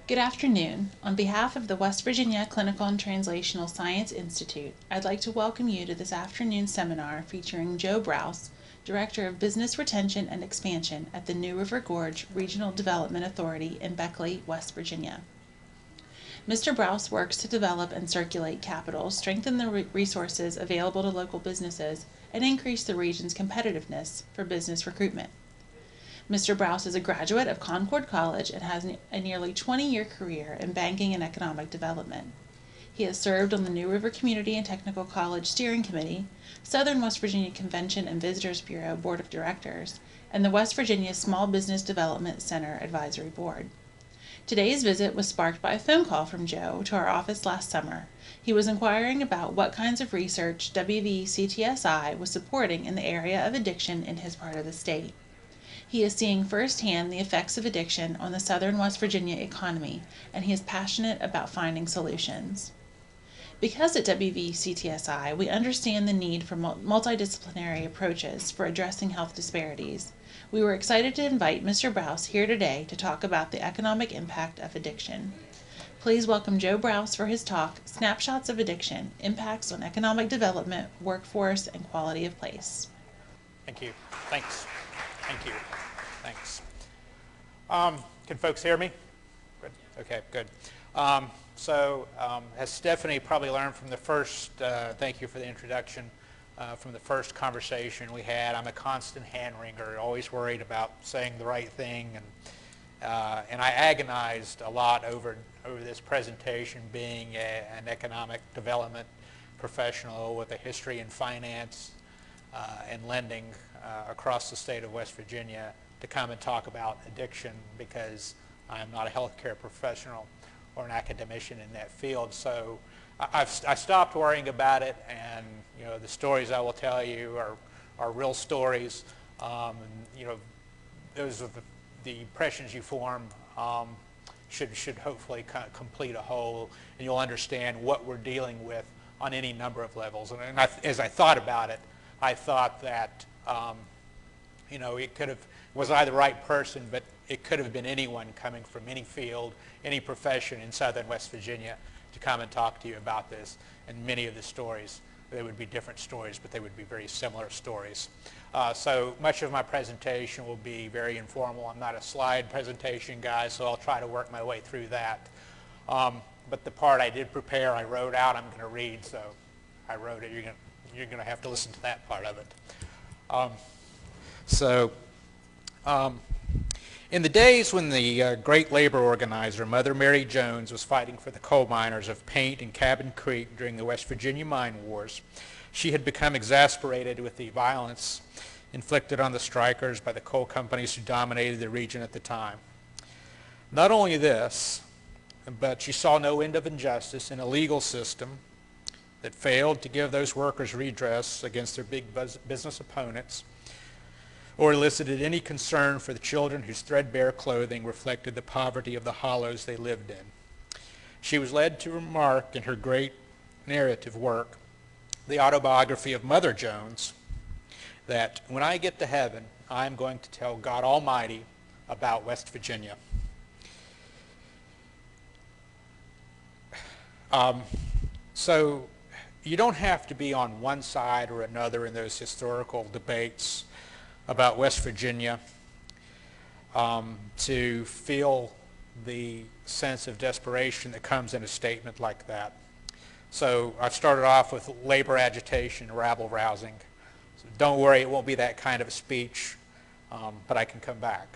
Good afternoon. On behalf of the West Virginia Clinical and Translational Science Institute, I'd like to welcome you to this afternoon seminar featuring Joe Brouse, Director of Business Retention and Expansion at the New River Gorge Regional Development Authority in Beckley, West Virginia. Mr. Brouse works to develop and circulate capital, strengthen the resources available to local businesses, and increase the region's competitiveness for business recruitment. Mr. Brouse is a graduate of Concord College and has a nearly 20-year career in banking and economic development. He has served on the New River Community and Technical College Steering Committee, Southern West Virginia Convention and Visitors Bureau Board of Directors, and the West Virginia Small Business Development Center Advisory Board. Today's visit was sparked by a phone call from Joe to our office last summer. He was inquiring about what kinds of research WVCTSI was supporting in the area of addiction in his part of the state. He is seeing firsthand the effects of addiction on the Southern West Virginia economy, and he is passionate about finding solutions. Because at WVCTSI, we understand the need for multidisciplinary approaches for addressing health disparities, we were excited to invite Mr. Brouse here today to talk about the economic impact of addiction. Please welcome Joe Brouse for his talk, Snapshots of Addiction, Impacts on Economic Development, Workforce, and Quality of Place. Thank you. Thanks. Thank you. Thanks. Can folks hear me? Good. Okay, good. As Stephanie probably learned from the first, thank you for the introduction, from the first conversation we had, I'm a constant hand-wringer, always worried about saying the right thing, and I agonized a lot over this presentation, being an economic development professional with a history in finance and lending across the state of West Virginia, to come and talk about addiction, because I am not a healthcare professional or an academician in that field. So I stopped worrying about it, and the stories I will tell you are real stories. And, those are the impressions you form should hopefully complete a whole, and you'll understand what we're dealing with on any number of levels. And as I thought about it, I thought that it was I the right person, but it could have been anyone coming from any field, any profession in Southern West Virginia to come and talk to you about this. And many of the stories, they would be different stories, but they would be very similar stories. So much of my presentation will be very informal. I'm not a slide presentation guy, so I'll try to work my way through that. But the part I did prepare, I wrote out, I'm going to read, so I wrote it. You're going to have to listen to that part of it. In the days when the great labor organizer, Mother Mary Jones, was fighting for the coal miners of Paint and Cabin Creek during the West Virginia mine wars, she had become exasperated with the violence inflicted on the strikers by the coal companies who dominated the region at the time. Not only this, but she saw no end of injustice in a legal system that failed to give those workers redress against their big business opponents, or elicited any concern for the children whose threadbare clothing reflected the poverty of the hollows they lived in. She was led to remark in her great narrative work, the autobiography of Mother Jones, that when I get to heaven, I'm going to tell God Almighty about West Virginia. So you don't have to be on one side or another in those historical debates about West Virginia to feel the sense of desperation that comes in a statement like that. So I've started off with labor agitation, rabble-rousing. So don't worry, it won't be that kind of a speech, but I can come back.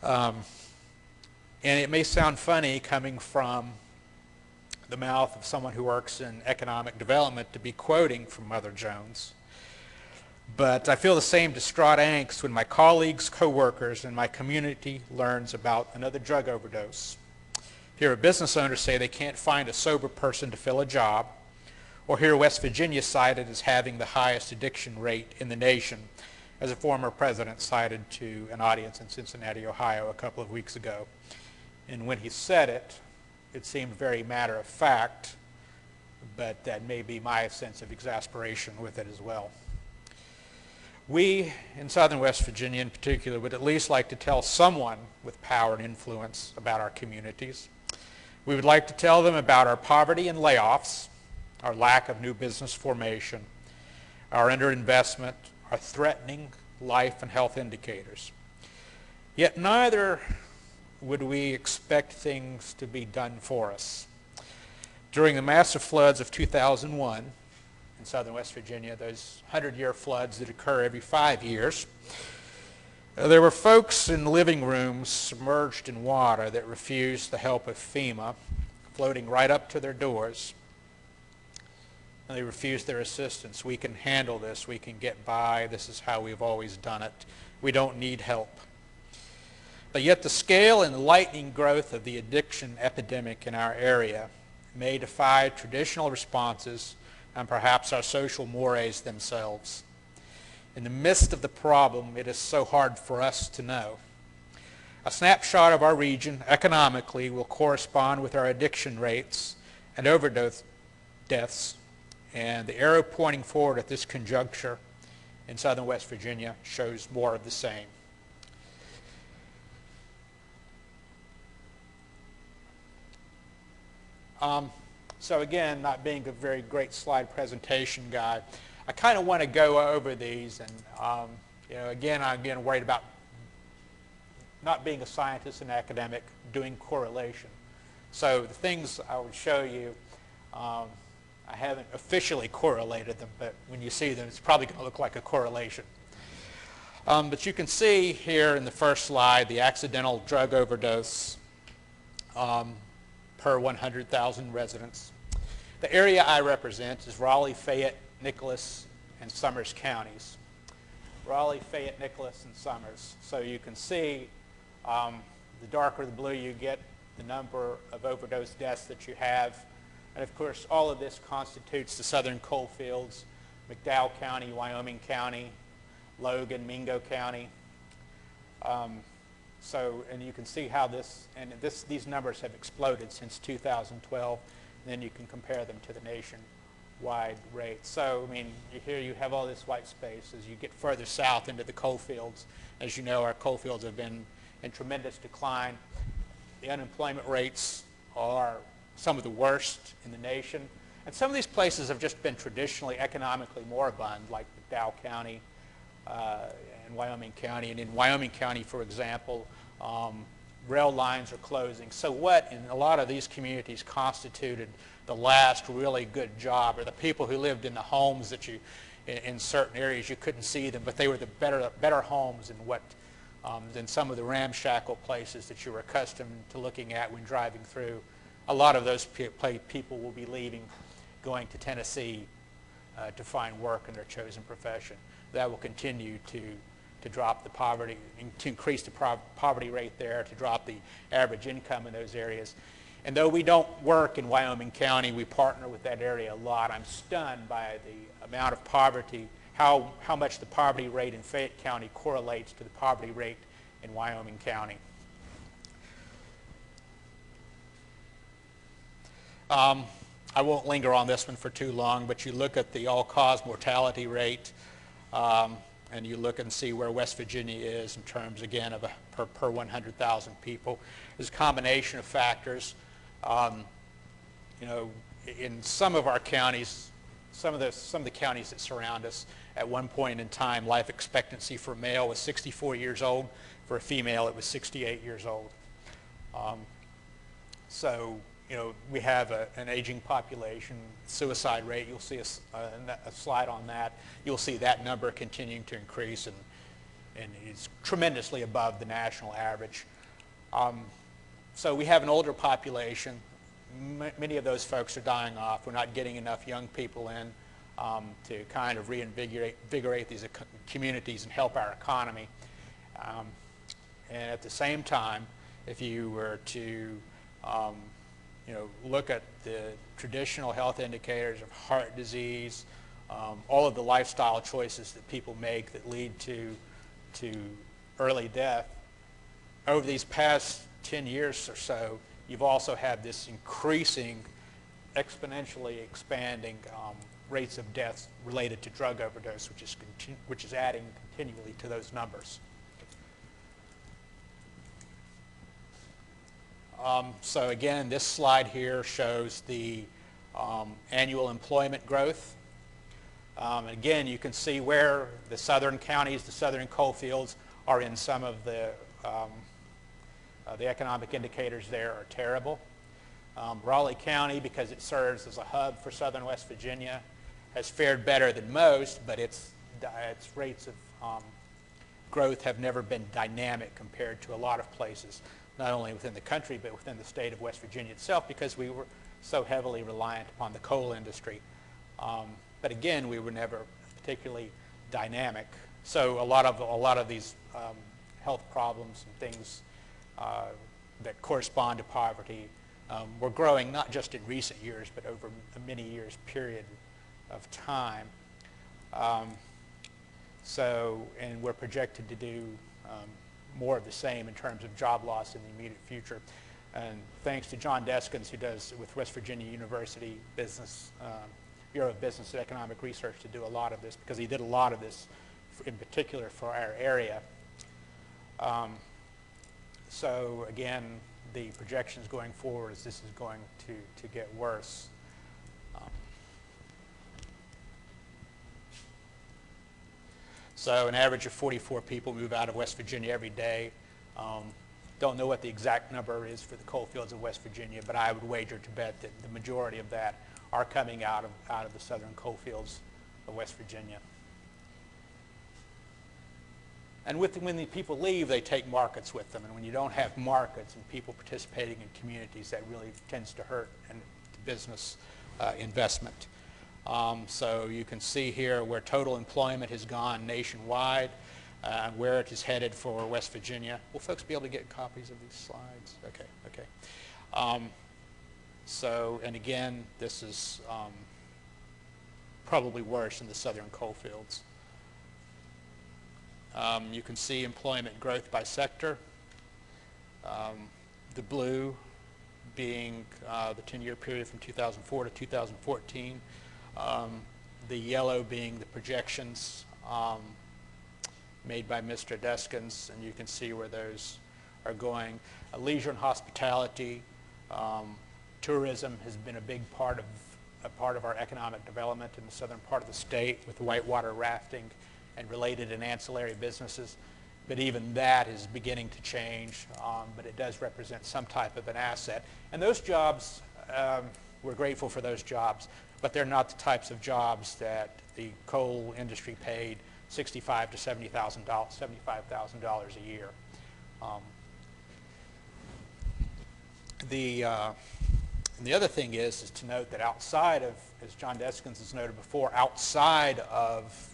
And it may sound funny coming from the mouth of someone who works in economic development to be quoting from Mother Jones. But I feel the same distraught angst when my colleagues, co-workers, and my community learns about another drug overdose. Hear a business owner say they can't find a sober person to fill a job, or hear West Virginia cited as having the highest addiction rate in the nation, as a former president cited to an audience in Cincinnati, Ohio a couple of weeks ago. And when he said it, it seemed very matter of fact, but that may be my sense of exasperation with it as well. We in southern West Virginia in particular would at least like to tell someone with power and influence about our communities. We would like to tell them about our poverty and layoffs, our lack of new business formation, our underinvestment, our threatening life and health indicators. Yet neither would we expect things to be done for us. During the massive floods of 2001 in southern West Virginia, those 100-year floods that occur every 5 years, there were folks in living rooms submerged in water that refused the help of FEMA, floating right up to their doors. And they refused their assistance. We can handle this. We can get by. This is how we've always done it. We don't need help. But yet the scale and lightning growth of the addiction epidemic in our area may defy traditional responses and perhaps our social mores themselves. In the midst of the problem, it is so hard for us to know. A snapshot of our region economically will correspond with our addiction rates and overdose deaths, and the arrow pointing forward at this conjuncture in southern West Virginia shows more of the same. So again, not being a very great slide presentation guy, I kind of want to go over these, and again, I'm getting worried about not being a scientist and academic, doing correlation. So the things I would show you, I haven't officially correlated them, but when you see them, it's probably going to look like a correlation. But you can see here in the first slide the accidental drug overdose per 100,000 residents. The area I represent is Raleigh, Fayette, Nicholas, and Summers counties. Raleigh, Fayette, Nicholas, and Summers. So you can see the darker the blue you get, the number of overdose deaths that you have. And of course, all of this constitutes the southern coal fields, McDowell County, Wyoming County, Logan, Mingo County. And you can see how these numbers have exploded since 2012, and then you can compare them to the nationwide rate. So, I mean, here you have all this white space as you get further south into the coal fields. As you know, our coal fields have been in tremendous decline. The unemployment rates are some of the worst in the nation. And some of these places have just been traditionally economically moribund, like McDowell County and Wyoming County. And in Wyoming County, for example, rail lines are closing. So what in a lot of these communities constituted the last really good job, or the people who lived in the homes that you, in certain areas you couldn't see them, but they were the better homes than some of the ramshackle places that you were accustomed to looking at when driving through. A lot of those people will be leaving, going to Tennessee to find work in their chosen profession. That will continue to drop the poverty, to increase the poverty rate there, to drop the average income in those areas. And though we don't work in Wyoming County, we partner with that area a lot. I'm stunned by the amount of poverty, how much the poverty rate in Fayette County correlates to the poverty rate in Wyoming County. I won't linger on this one for too long, but you look at the all-cause mortality rate, and you look and see where West Virginia is in terms, again, of per 100,000 people. There's a combination of factors. In some of our counties, some of the counties that surround us, at one point in time, life expectancy for a male was 64 years old. For a female, it was 68 years old. We have an aging population. Suicide rate, you'll see a slide on that. You'll see that number continuing to increase, and it's tremendously above the national average. So we have an older population. Many of those folks are dying off. We're not getting enough young people in to kind of reinvigorate these communities and help our economy. And at the same time, if you were to look at the traditional health indicators of heart disease, all of the lifestyle choices that people make that lead to early death. Over these past 10 years or so, you've also had this increasing, exponentially expanding rates of deaths related to drug overdose, which is adding continually to those numbers. So again, this slide here shows the annual employment growth. Again, you can see where the southern counties, the southern coal fields are in some of the economic indicators there are terrible. Raleigh County, because it serves as a hub for southern West Virginia, has fared better than most, but its rates of growth have never been dynamic compared to a lot of places, not only within the country, but within the state of West Virginia itself, because we were so heavily reliant upon the coal industry. But again, we were never particularly dynamic. So a lot of these health problems and things that correspond to poverty were growing not just in recent years, but over a many years period of time. And we're projected to do more of the same in terms of job loss in the immediate future. And thanks to John Deskins, who does with West Virginia University Bureau of Business and Economic Research, to do a lot of this, because he did a lot of this in particular for our area. So again, the projections going forward is this is going to get worse. So an average of 44 people move out of West Virginia every day. Don't know what the exact number is for the coal fields of West Virginia, but I would wager to bet that the majority of that are coming out of the southern coal fields of West Virginia. And when the people leave, they take markets with them. And when you don't have markets and people participating in communities, that really tends to hurt business investment. So you can see here where total employment has gone nationwide and where it is headed for West Virginia. Will folks be able to get copies of these slides? Okay. And again, this is probably worse in the southern coal fields. You can see employment growth by sector. The blue being the 10-year period from 2004 to 2014. The yellow being the projections made by Mr. Deskins, and you can see where those are going. Leisure and hospitality, tourism has been a big part of our economic development in the southern part of the state, with whitewater rafting and related and ancillary businesses. But even that is beginning to change, but it does represent some type of an asset. And those jobs, we're grateful for those jobs, but they're not the types of jobs that the coal industry paid $65,000 to $75,000 a year. And the other thing is to note that outside of, as John Deskins has noted before, outside of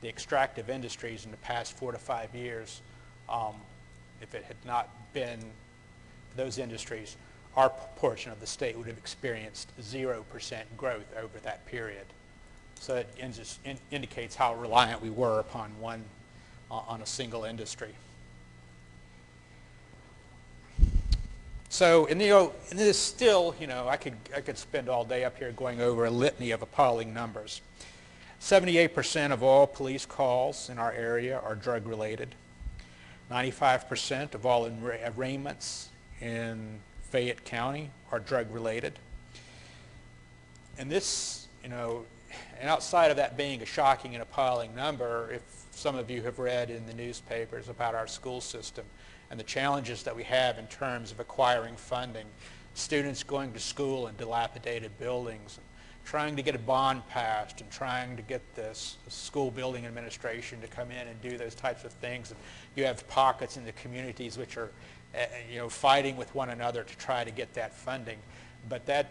the extractive industries in the past 4 to 5 years, if it had not been those industries, our portion of the state would have experienced 0% growth over that period. So it just indicates how reliant we were upon on a single industry. So in this still, I could spend all day up here going over a litany of appalling numbers. 78% of all police calls in our area are drug related. 95% of all arraignments in Fayette County are drug related. And this, and outside of that being a shocking and appalling number, if some of you have read in the newspapers about our school system and the challenges that we have in terms of acquiring funding, students going to school in dilapidated buildings, and trying to get a bond passed, and trying to get this school building administration to come in and do those types of things. And you have pockets in the communities which are fighting with one another to try to get that funding. But that,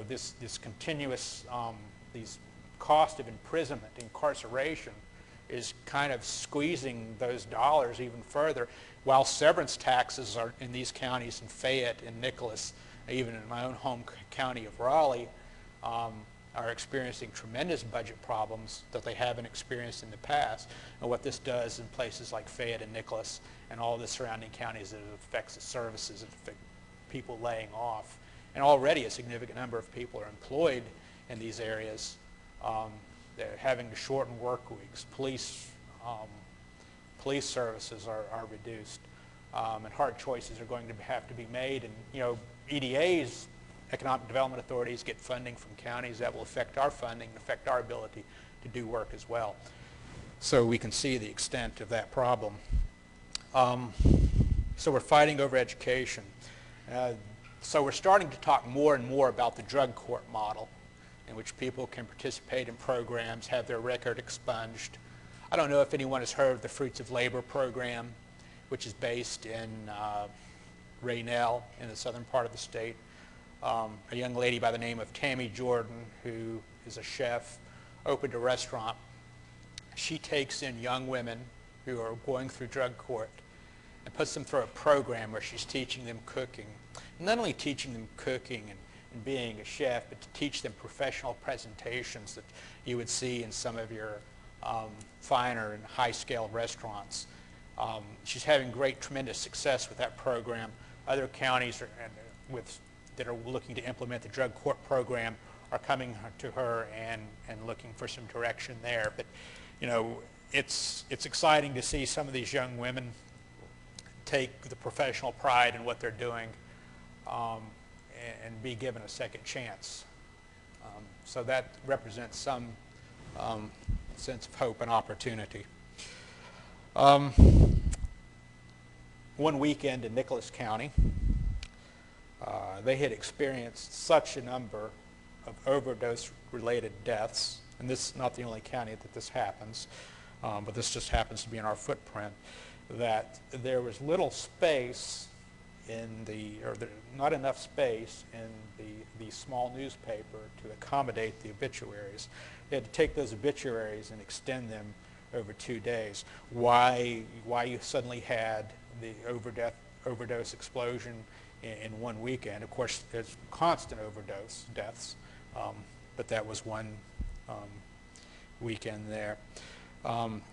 this continuous, these cost of imprisonment, incarceration, is kind of squeezing those dollars even further, while severance taxes are in these counties in Fayette and Nicholas, even in my own home county of Raleigh, are experiencing tremendous budget problems that they haven't experienced in the past. And what this does in places like Fayette and Nicholas and all the surrounding counties, is it affects the services, it affects people laying off. And already a significant number of people are employed in these areas. They're having to shorten work weeks. Police services are reduced, and hard choices are going to have to be made. And EDAs, economic development authorities, get funding from counties that will affect our funding, affect our ability to do work as well. So we can see the extent of that problem. So we're fighting over education. So we're starting to talk more and more about the drug court model, in which people can participate in programs, have their record expunged. I don't know if anyone has heard of the Fruits of Labor program, which is based in Raynell in the southern part of the state. A young lady by the name of Tammy Jordan, who is a chef, opened a restaurant. She takes in young women who are going through drug court and puts them through a program where she's teaching them cooking. Not only teaching them cooking and being a chef, but to teach them professional presentations that you would see in some of your finer and high-scale restaurants. She's having tremendous success with that program. Other counties that are looking to implement the drug court program are coming to her and looking for some direction there. But it's exciting to see some of these young women take the professional pride in what they're doing and be given a second chance. So that represents some sense of hope and opportunity. One weekend in Nicholas County, they had experienced such a number of overdose-related deaths, and this is not the only county that this happens, but this just happens to be in our footprint, that there was little space not enough space in the small newspaper to accommodate the obituaries. They had to take those obituaries and extend them over 2 days. Why you suddenly had the overdose explosion in one weekend? Of course, there's constant overdose deaths, but that was one weekend there.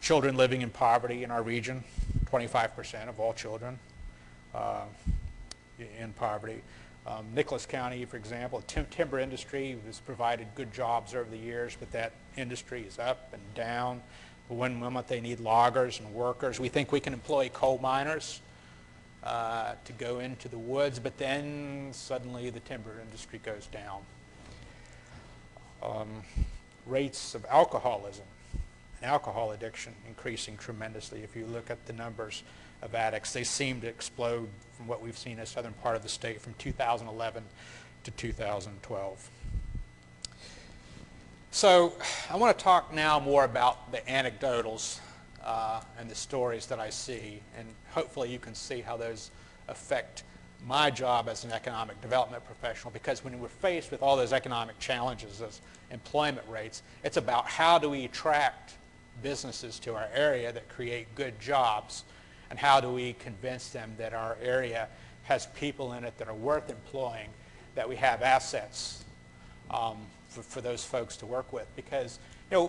Children living in poverty in our region, 25% of all children in poverty. Nicholas County, for example, timber industry has provided good jobs over the years, but that industry is up and down. One moment they need loggers and workers. We think we can employ coal miners to go into the woods, but then suddenly the timber industry goes down. Rates of alcoholism and alcohol addiction increasing tremendously. If you look at the numbers of addicts, they seem to explode from what we've seen in the southern part of the state from 2011 to 2012. So I want to talk now more about the anecdotals and the stories that I see, and hopefully you can see how those affect my job as an economic development professional, because when we're faced with all those economic challenges, those employment rates, it's about how do we attract businesses to our area that create good jobs, and how do we convince them that our area has people in it that are worth employing, that we have assets for those folks to work with. Because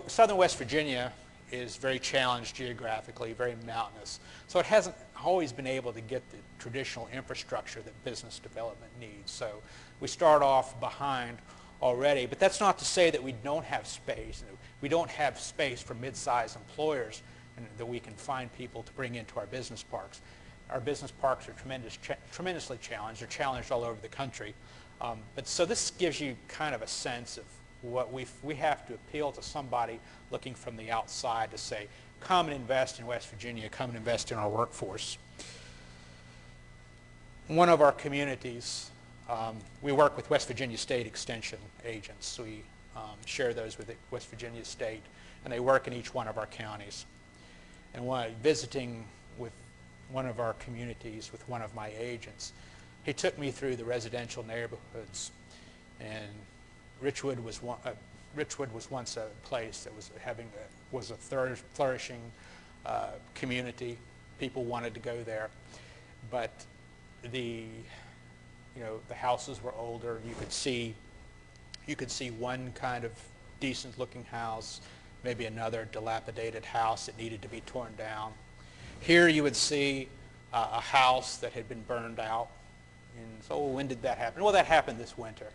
southern West Virginia is very challenged geographically, very mountainous. So it hasn't always been able to get the traditional infrastructure that business development needs. So we start off behind already, but that's not to say that we don't have space. We don't have space for mid-sized employers and that we can find people to bring into our business parks. Our business parks are tremendously challenged. They're challenged all over the country. So this gives you kind of a sense of what we have to appeal to somebody looking from the outside to say, come and invest in West Virginia, come and invest in our workforce. One of our communities, we work with West Virginia State Extension agents. We share those with West Virginia State, and they work in each one of our counties. And when visiting with one of our communities with one of my agents, he took me through the residential neighborhoods, and Richwood was once a place that was a flourishing community. People wanted to go there, but the houses were older. You could see one kind of decent-looking house, maybe another dilapidated house that needed to be torn down. Here you would see a house that had been burned out. And so when did that happen? Well, that happened this winter.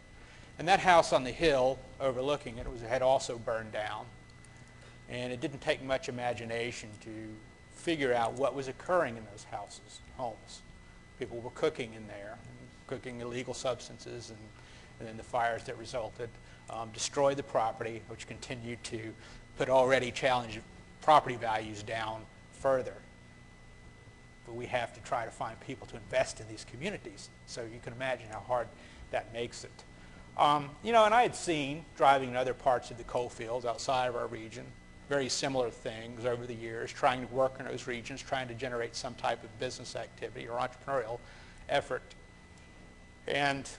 And that house on the hill overlooking it had also burned down. And it didn't take much imagination to figure out what was occurring in those homes. People were cooking in there, cooking illegal substances, and then the fires that resulted destroyed the property, which continued to put already challenged property values down further. But we have to try to find people to invest in these communities. So you can imagine how hard that makes it. And I had seen, driving in other parts of the coal fields outside of our region, very similar things over the years, trying to work in those regions, trying to generate some type of business activity or entrepreneurial effort. And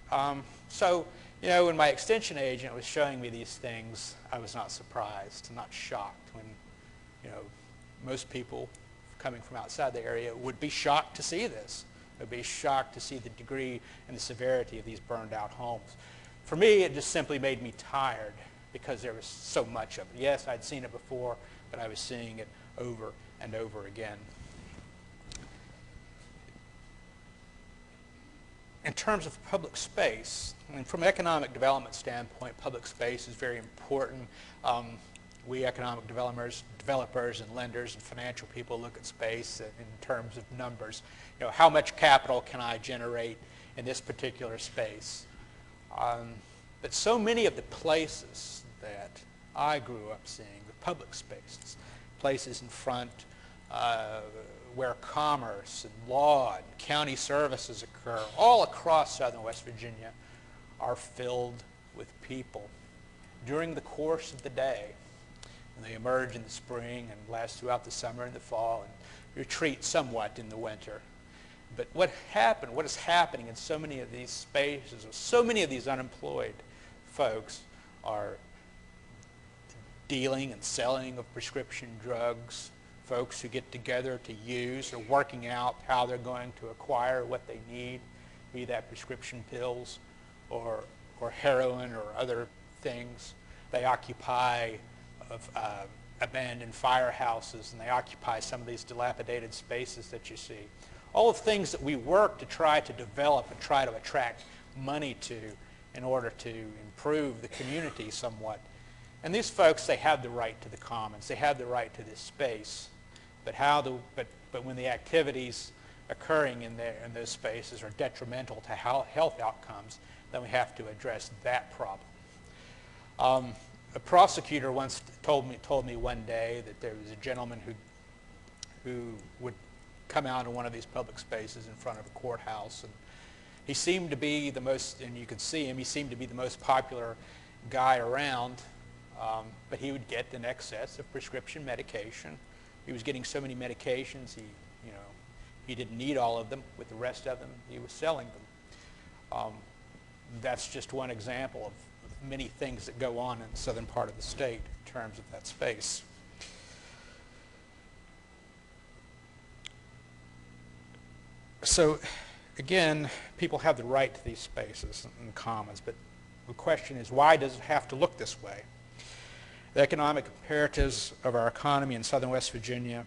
when my extension agent was showing me these things, I was not surprised, not shocked when, most people coming from outside the area would be shocked to see this. Would be shocked to see the degree and the severity of these burned out homes. For me, it just simply made me tired because there was so much of it. Yes, I'd seen it before, but I was seeing it over and over again. In terms of public space, from an economic development standpoint, public space is very important. We economic developers and lenders and financial people look at space in terms of numbers. How much capital can I generate in this particular space? But so many of the places that I grew up seeing, the public spaces, places in front where commerce and law and county services occur, all across southern West Virginia, are filled with people during the course of the day. And they emerge in the spring and last throughout the summer and the fall and retreat somewhat in the winter. But what is happening in so many of these spaces, so many of these unemployed folks are dealing and selling of prescription drugs, folks who get together to use or working out how they're going to acquire what they need, be that prescription pills or heroin or other things. They occupy abandoned firehouses, and they occupy some of these dilapidated spaces that you see. All of the things that we work to try to develop and try to attract money to in order to improve the community somewhat. And these folks, they have the right to the commons. They have the right to this space. But when the activities occurring in those spaces are detrimental to health outcomes, then we have to address that problem. A prosecutor once told me one day that there was a gentleman who would come out in one of these public spaces in front of a courthouse, and he seemed to be the most, and you could see him, he seemed to be the most popular guy around, but he would get an excess of prescription medication. He was getting so many medications, he didn't need all of them. With the rest of them, he was selling them. That's just one example of many things that go on in the southern part of the state in terms of that space. So again, people have the right to these spaces and commons, but the question is, why does it have to look this way? The economic imperatives of our economy in southern West Virginia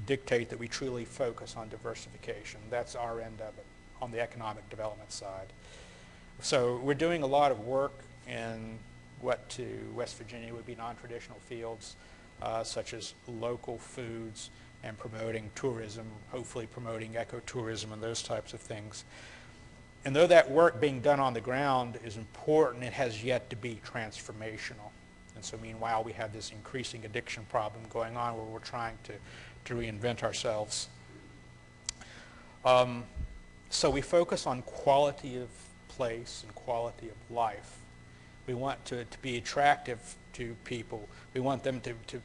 dictate that we truly focus on diversification. That's our end of it, on the economic development side. So we're doing a lot of work in what to West Virginia would be non-traditional fields, such as local foods and promoting tourism, hopefully promoting ecotourism and those types of things. And though that work being done on the ground is important, it has yet to be transformational. And so meanwhile, we have this increasing addiction problem going on where we're trying to reinvent ourselves. So we focus on quality of place and quality of life. We want to be attractive to people. We want them to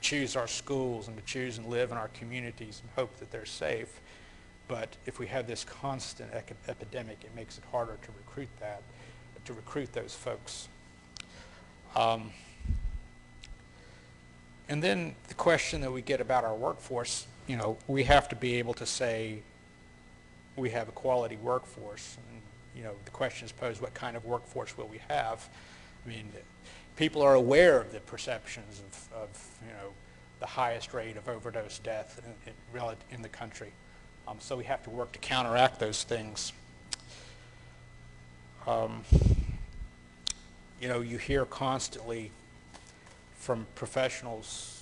choose our schools and to choose and live in our communities and hope that they're safe. But if we have this constant epidemic, it makes it harder to recruit those folks. And then the question that we get about our workforce, we have to be able to say we have a quality workforce. And, the question is posed, what kind of workforce will we have? I mean, people are aware of the perceptions of the highest rate of overdose death in the country. So we have to work to counteract those things. Um, you hear constantly from professionals,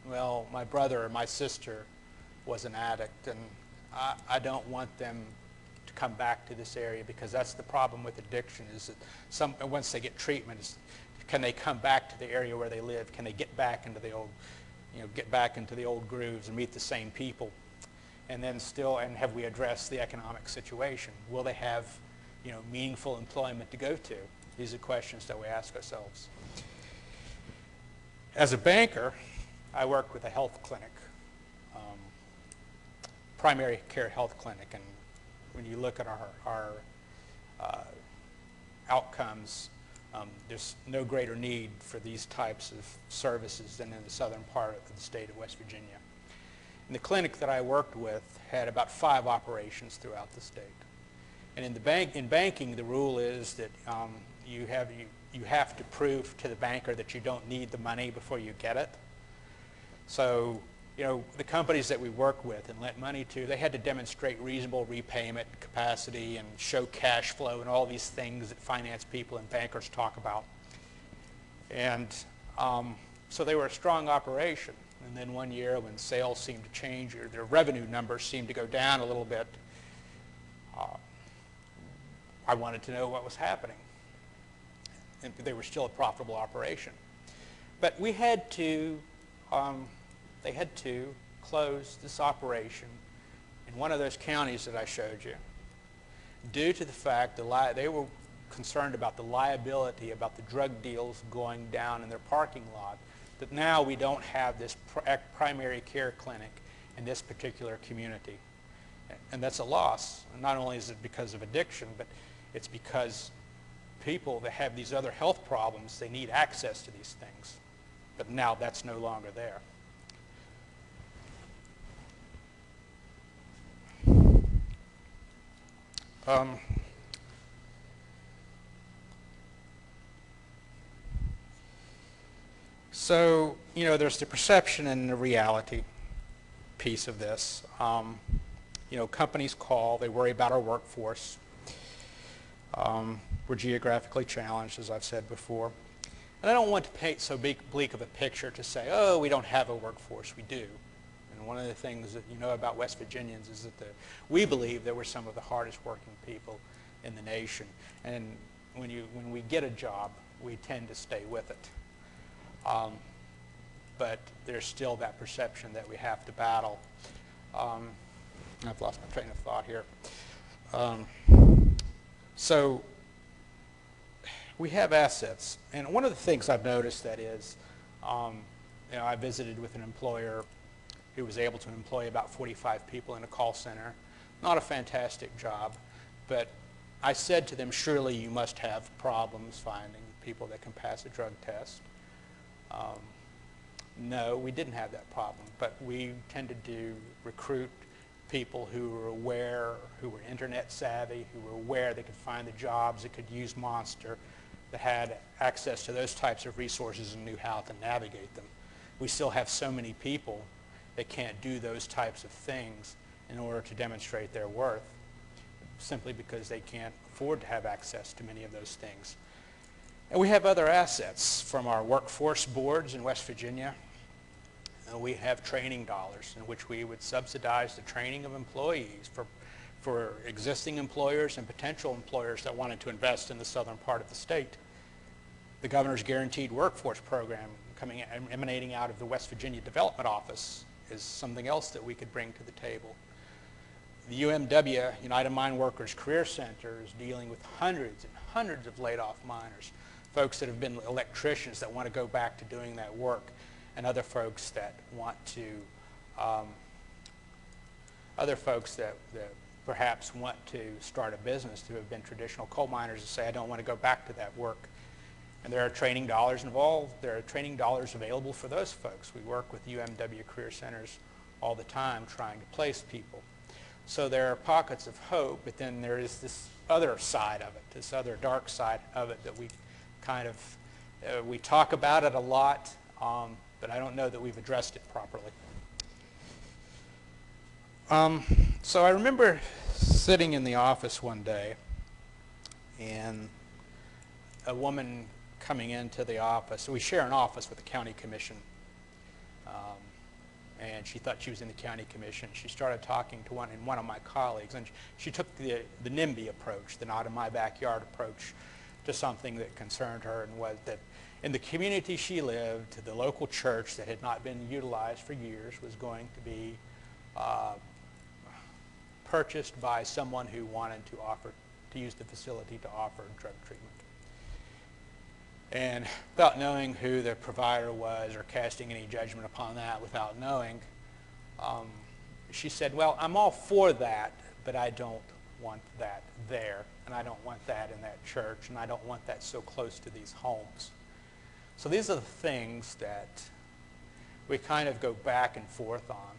well, my brother or my sister was an addict, and I don't want them to come back to this area, because that's the problem with addiction, is that once they get treatment, can they come back to the area where they live? Can they get back into the old grooves and meet the same people? And then and have we addressed the economic situation? Will they have, meaningful employment to go to? These are questions that we ask ourselves. As a banker, I work with a health clinic, primary care health clinic, and when you look at our outcomes, there's no greater need for these types of services than in the southern part of the state of West Virginia. And the clinic that I worked with had about 5 operations throughout the state. And in banking, the rule is that you have to prove to the banker that you don't need the money before you get it. So, the companies that we work with and lent money to, they had to demonstrate reasonable repayment capacity and show cash flow and all these things that finance people and bankers talk about. And so they were a strong operation. And then one year when sales seemed to change, or their revenue numbers seemed to go down a little bit, I wanted to know what was happening. And they were still a profitable operation. But we had to, they had to close this operation in one of those counties that I showed you, due to the fact that they were concerned about the liability, about the drug deals going down in their parking lot, that now we don't have this primary care clinic in this particular community. And that's a loss. And not only is it because of addiction, but it's because people that have these other health problems, they need access to these things. But now that's no longer there. So, there's the perception and the reality piece of this. Companies call, they worry about our workforce. We're geographically challenged, as I've said before. And I don't want to paint so bleak of a picture to say, oh, we don't have a workforce. We do. And one of the things that you know about West Virginians is that we believe that we're some of the hardest working people in the nation. And when we get a job, we tend to stay with it. But there's still that perception that we have to battle. I've lost my train of thought here. So we have assets. And one of the things I've noticed that is, I visited with an employer who was able to employ about 45 people in a call center. Not a fantastic job, but I said to them, surely you must have problems finding people that can pass a drug test. No, we didn't have that problem, but we tended to recruit people who were aware, who were internet savvy, who were aware they could find the jobs, that could use Monster, that had access to those types of resources and knew how to navigate them. We still have so many people that can't do those types of things in order to demonstrate their worth, simply because they can't afford to have access to many of those things. And we have other assets from our workforce boards in West Virginia. We have training dollars in which we would subsidize the training of employees for existing employers and potential employers that wanted to invest in the southern part of the state. The Governor's Guaranteed Workforce Program emanating out of the West Virginia Development Office is something else that we could bring to the table. The UMW, United Mine Workers Career Center, is dealing with hundreds and hundreds of laid-off miners, folks that have been electricians that want to go back to doing that work, and other folks that want to, perhaps want to start a business, who have been traditional coal miners, and say, I don't want to go back to that work. And there are training dollars involved. There are training dollars available for those folks. We work with UMW Career Centers all the time trying to place people. So there are pockets of hope, but then there is this other side of it, this other dark side of it that we kind of, we talk about it a lot, but I don't know that we've addressed it properly. So I remember sitting in the office one day, and a woman coming into the office. We share an office with the county commission. And she thought she was in the county commission. She started talking to one of my colleagues, and she took the NIMBY approach, the not in my backyard approach, to something that concerned her, and was that in the community she lived, the local church that had not been utilized for years was going to be purchased by someone who wanted to use the facility to offer drug treatment. And without knowing who the provider was or casting any judgment upon that without knowing, she said, well, I'm all for that, but I don't want that there, and I don't want that in that church, and I don't want that so close to these homes. So these are the things that we kind of go back and forth on.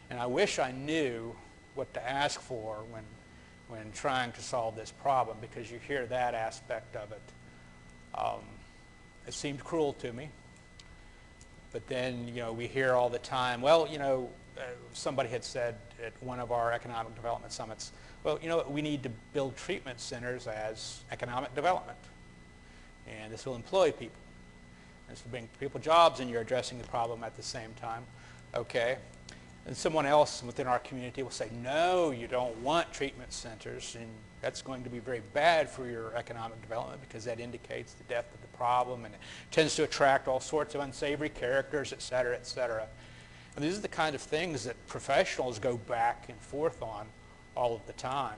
And I wish I knew what to ask for when trying to solve this problem, because you hear that aspect of it. It seemed cruel to me. But then, we hear all the time, well, somebody had said at one of our economic development summits, well, we need to build treatment centers as economic development. And this will employ people. This will bring people jobs, and you're addressing the problem at the same time. Okay. And someone else within our community will say, no, you don't want treatment centers, and that's going to be very bad for your economic development because that indicates the depth of the problem, and it tends to attract all sorts of unsavory characters, et cetera, et cetera. And these are the kind of things that professionals go back and forth on all of the time.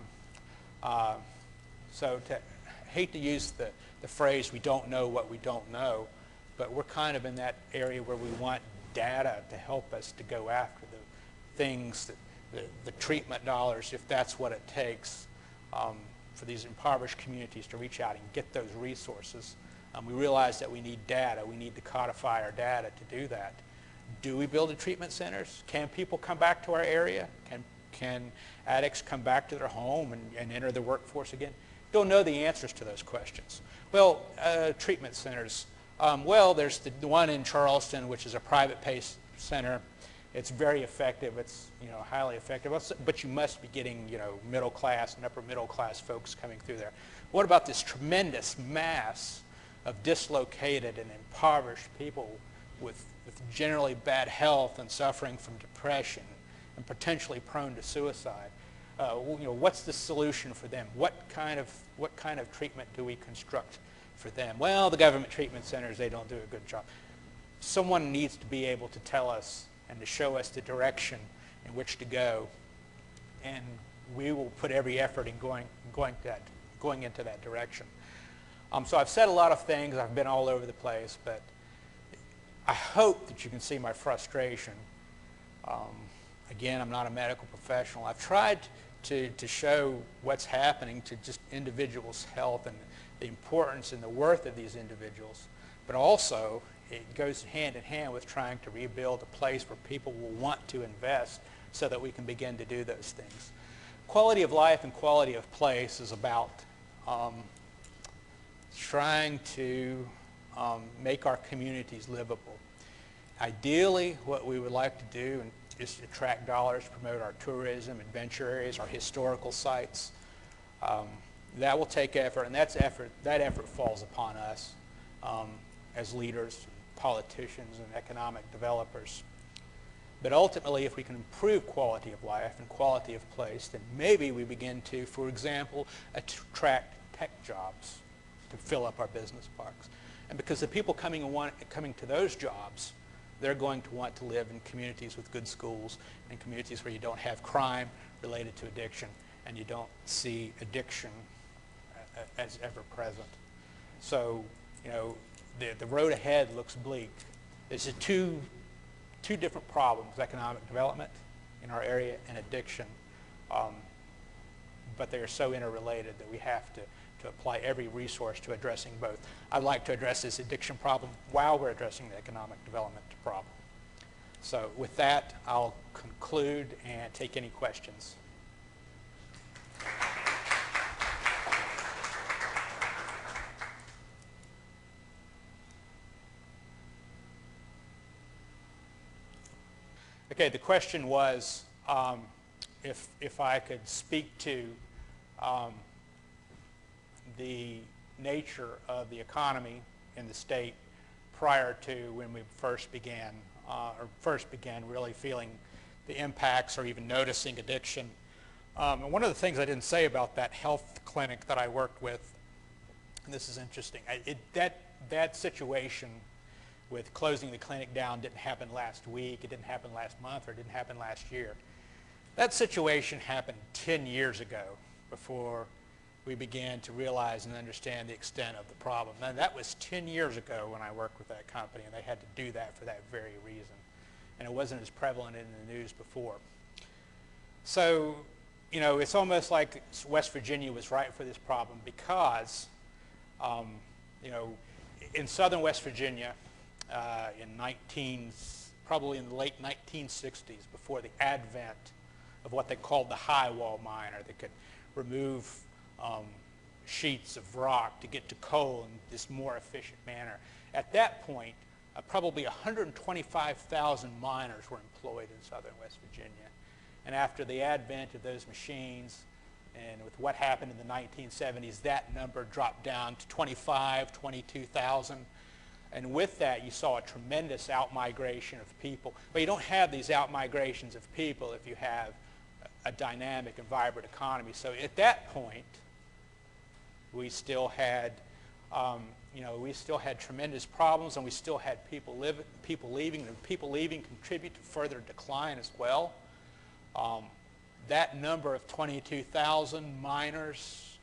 So I hate to use the phrase, we don't know what we don't know, but we're kind of in that area where we want data to help us to go after the things, the treatment dollars, if that's what it takes for these impoverished communities to reach out and get those resources. We realize that we need data. We need to codify our data to do that. Do we build the treatment centers? Can people come back to our area? Can addicts come back to their home and enter the workforce again? Don't know the answers to those questions. Well, treatment centers. Well, there's the one in Charleston, which is a private pay center. It's very effective. It's highly effective. But you must be getting middle class and upper middle class folks coming through there. What about this tremendous mass of dislocated and impoverished people with generally bad health and suffering from depression and potentially prone to suicide? What's the solution for them? What kind of treatment do we construct for them? Well, the government treatment centers, they don't do a good job. Someone needs to be able to tell us and to show us the direction in which to go, and we will put every effort in going into that direction. So I've said a lot of things. I've been all over the place, but I hope that you can see my frustration. Again, I'm not a medical professional. I've tried to show what's happening to just individuals' health and the importance and the worth of these individuals, but also it goes hand in hand with trying to rebuild a place where people will want to invest so that we can begin to do those things. Quality of life and quality of place is about trying to make our communities livable. Ideally, what we would like to do is to attract dollars, promote our tourism, adventure areas, our historical sites. That will take effort, and that effort falls upon us as leaders, politicians, and economic developers. But ultimately, if we can improve quality of life and quality of place, then maybe we begin to, for example, attract tech jobs to fill up our business parks. And because the people coming to those jobs, they're going to want to live in communities with good schools and communities where you don't have crime related to addiction and you don't see addiction as ever present. So, the road ahead looks bleak. There's two different problems: economic development in our area and addiction. But they are so interrelated that we have to apply every resource to addressing both. I'd like to address this addiction problem while we're addressing the economic development problem. So with that, I'll conclude and take any questions. Okay, the question was if I could speak to the nature of the economy in the state prior to when we first began really feeling the impacts or even noticing addiction. And one of the things I didn't say about that health clinic that I worked with, and this is interesting, that situation with closing the clinic down didn't happen last week, it didn't happen last month, or it didn't happen last year. That situation happened 10 years ago before we began to realize and understand the extent of the problem. And that was 10 years ago when I worked with that company, and they had to do that for that very reason. And it wasn't as prevalent in the news before. So, you know, it's almost like West Virginia was right for this problem because, you know, in southern West Virginia, probably in the late 1960s, before the advent of what they called the high wall miner that could remove sheets of rock to get to coal in this more efficient manner. At that point, probably 125,000 miners were employed in southern West Virginia. And after the advent of those machines, and with what happened in the 1970s, that number dropped down to 22,000. And with that, you saw a tremendous outmigration of people. But you don't have these outmigrations of people if you have a dynamic and vibrant economy. So at that point, we still had, we still had tremendous problems, and we still had people leaving, and people leaving contribute to further decline as well. That number of 22,000 miners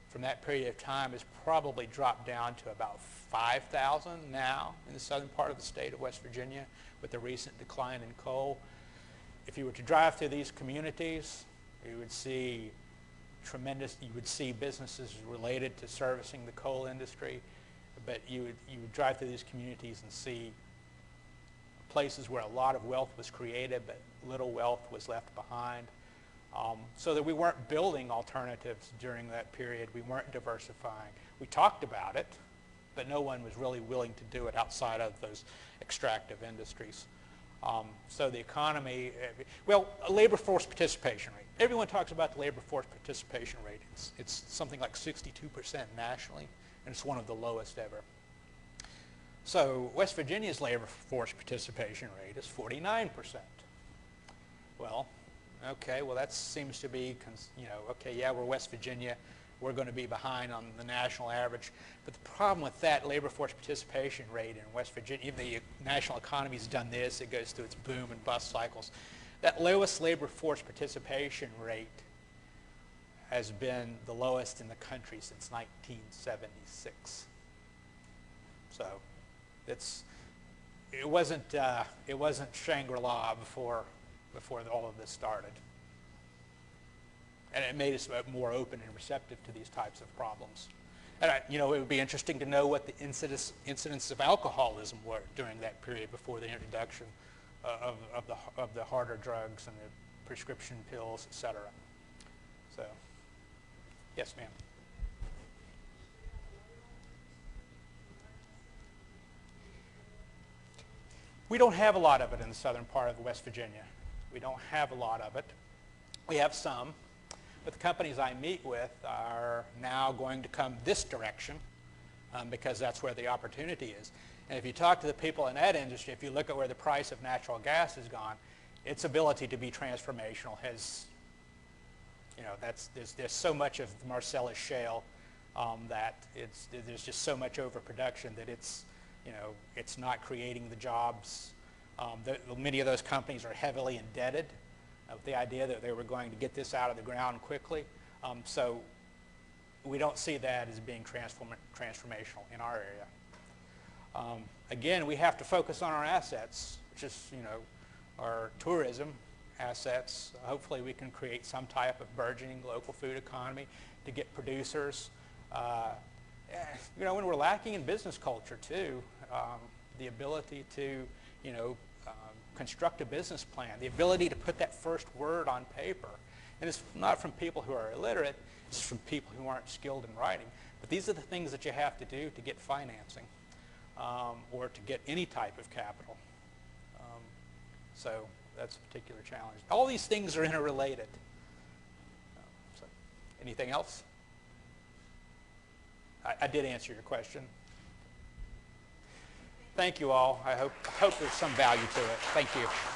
from that period of time has probably dropped down to about 5,000 now in the southern part of the state of West Virginia with the recent decline in coal. If you were to drive through these communities, you would see businesses related to servicing the coal industry, but you would drive through these communities and see places where a lot of wealth was created, but little wealth was left behind. So that we weren't building alternatives during that period. We weren't diversifying. We talked about it, but no one was really willing to do it outside of those extractive industries. So the economy, labor force participation rate. Everyone talks about the labor force participation rate. It's something like 62% nationally, and it's one of the lowest ever. So West Virginia's labor force participation rate is 49%. Well, okay, well that seems to be, okay, yeah, we're West Virginia. We're going to be behind on the national average. But the problem with that labor force participation rate in West Virginia, even the national economy's done this, it goes through its boom and bust cycles. That lowest labor force participation rate has been the lowest in the country since 1976. So it wasn't Shangri-La before all of this started. And it made us more open and receptive to these types of problems. And it would be interesting to know what the incidence of alcoholism were during that period before the introduction of the harder drugs and the prescription pills, et cetera. So, yes, ma'am. We don't have a lot of it in the southern part of West Virginia. We don't have a lot of it. We have some. But the companies I meet with are now going to come this direction because that's where the opportunity is. And if you talk to the people in that industry, if you look at where the price of natural gas has gone, its ability to be transformational has, there's so much of the Marcellus shale that there's just so much overproduction that it's not creating the jobs. Many of those companies are heavily indebted with the idea that they were going to get this out of the ground quickly. So we don't see that as being transformational in our area. Again, we have to focus on our assets, which is, our tourism assets. Hopefully we can create some type of burgeoning local food economy to get producers. When we're lacking in business culture too, the ability to, construct a business plan, the ability to put that first word on paper. And it's not from people who are illiterate, it's from people who aren't skilled in writing. But these are the things that you have to do to get financing or to get any type of capital. So that's a particular challenge. All these things are interrelated. So, anything else? I did answer your question. Thank you all. I hope there's some value to it. Thank you.